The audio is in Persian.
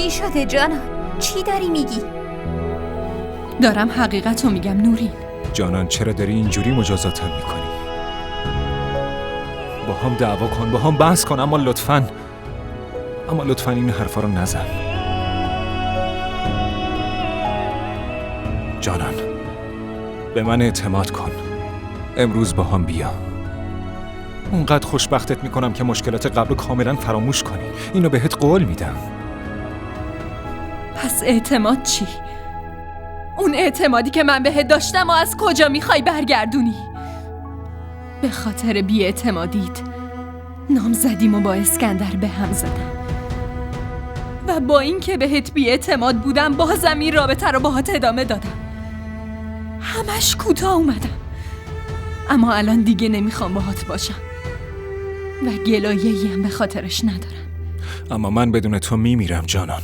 چی شده جانان؟ چی داری میگی؟ دارم حقیقتو میگم نورین. جانان چرا داری اینجوری مجازاتم میکنی؟ با هم دعوا کن، با هم بحث کن، اما لطفاً این حرفا رو نزن. جانان به من اعتماد کن، امروز با هم بیا. اونقدر خوشبختت میکنم که مشکلات قبل کاملا فراموش کنی. اینو بهت قول میدم. پس اعتماد چی؟ اون اعتمادی که من بهت داشتم و از کجا میخوای برگردونی؟ به خاطر بی‌اعتمادیت نامزدیم و با اسکندر به هم زدم و با این که بهت بی‌اعتماد بودم بازم این رابطه رو باهات ادامه دادم. همش کوتاه اومدم، اما الان دیگه نمیخوام باهات باشم و گلایه‌ای هم به خاطرش ندارم. اما من بدون تو میمیرم جانان.